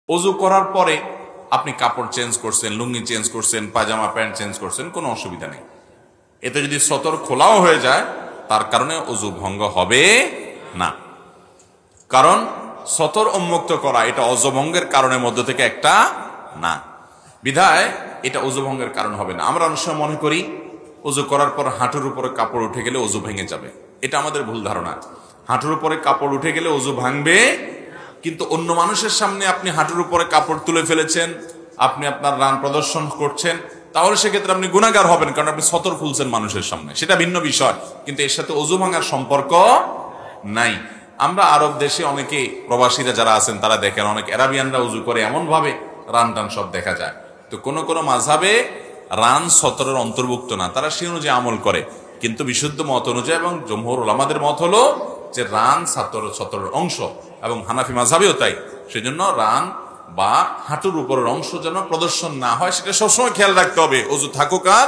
ওযু করার পরে আপনি কাপড় চেঞ্জ করছেন, লুঙ্গি চেঞ্জ করছেন, পাজামা প্যান্ট চেঞ্জ করছেন, কোনো অসুবিধা নেই। এতে যদি সতর খোলাও হয়ে যায় তার কারণে ওযু ভঙ্গ হবে না, কারণ সতর উন্মুক্ত করা এটা ওযু ভঙ্গের কারণের মধ্যে থেকে একটা না, বিধায় এটা ওযু ভঙ্গের কারণ হবে না। আমরা অনেক সময় মনে করি ওযু করার পর হাঁটুর উপরে কাপড় উঠে গেলে ওযু ভেঙে যাবে, এটা আমাদের ভুল ধারণা। হাঁটুর উপরে কাপড় উঠে গেলে ওযু ভাঙবে, কিন্তু অন্য মানুষের সামনে আপনি হাঁটুর উপরে কাপড় তুলে ফেলেছেন, আপনি আপনার রান প্রদর্শন করছেন, তাহলে সেক্ষেত্রে আপনি গুনাহগার হবেন, কারণ আপনি সতর খুলছেন মানুষের সামনে, সেটা ভিন্ন বিষয়, কিন্তু এর সাথে ওযু ভাঙার সম্পর্ক নাই। আমরা আরব দেশে অনেকে প্রবাসীরা যারা আছেন তারা দেখেন, অনেক আরাবিয়ানরা ওযু করে এমন ভাবে রান টান সব দেখা যায়। তো কোন কোন মাযহাবে রান সতরের অন্তর্ভুক্ত না, তারা সেই অনুযায়ী আমল করে, কিন্তু বিশুদ্ধ মত অনুযায়ী এবং জমহুর উলামাদের মত হলো যে রান সতরের অংশ, এবং হানাফি মাযহাবেও তাই। সেজন্য রান বা হাঁটুর উপরের অংশ যেন প্রদর্শন না হয় সেটা সবসময় খেয়াল রাখতে হবে, ওযু থাকুক আর